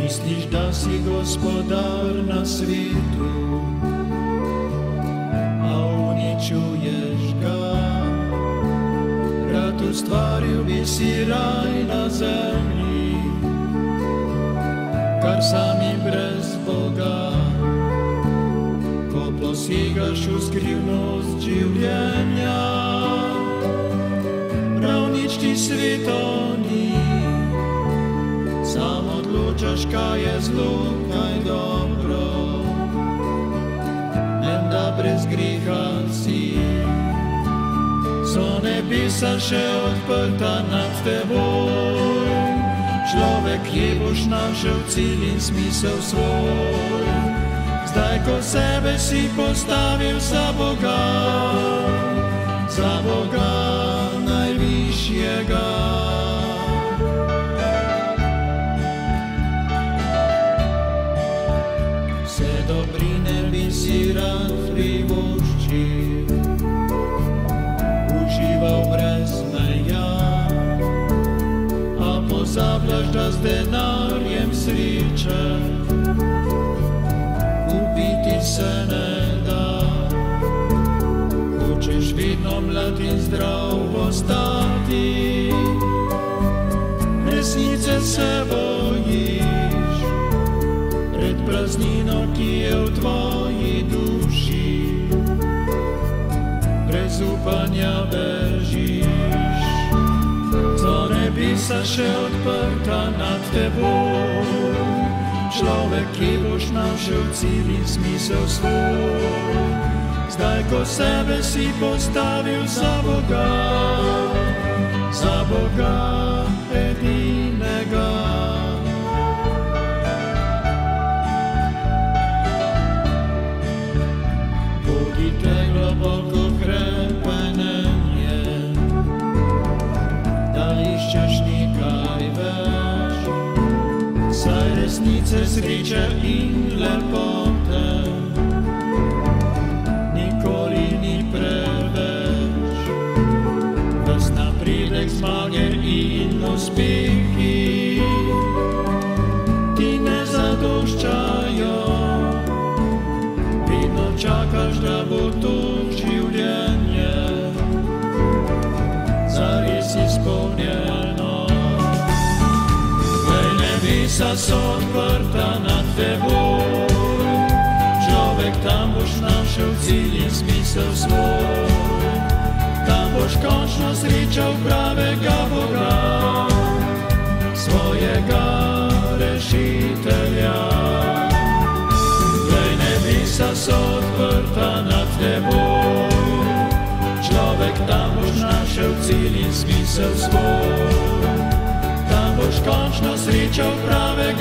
Misliš, da si gospodar na svijetu, a uničuješ ga. Rad ustvaril bi si raj na zemlji, kar sami brez Boga. Ko posigaš v skrivnost življenja, prav nič ti sveto ni. Sam odločaš, kaj je zlo, kaj dobro, menda brez griha si. So nebesa še odprta nad teboj, človek je boš našel cilj in smisel svoj. Zdaj, ko sebe si postavil za Boga najvišjega. Vse dobrine bi si rad privoščil, užival brez meja, a pozabljaš, da z denarjem sreče kupiti se ne da. Hočeš vedno mlad in zdrav ostati, resnice se bojiš, pred praznino, ki je v tvoji duši, brez upanja bežiš. So nebesa še odprta nad teboj, človek, ki boš našel cilj in smisel svoj. Zdaj, ko sebe si postavil za Boga edinega. Bodite globoko hrepenenje, da iščeš nekaj več, saj resnice, sreče in lepote nikoli ni preveč. Ves napredek, zmage in uspehi ti ne zadoščajo, vedno čakaš, da bo to življenje zares izpolnjeno. Glej, nebesa so odprta nad teboj, človek, tam boš našel cilj in smisel svoj. Tam boš končno srečal pravega Boga, svojega rešitelja. Glej, nebesa so odprta nad teboj, človek, tam boš našel cilj in smisel svoj. Tam boš končno srečal pravega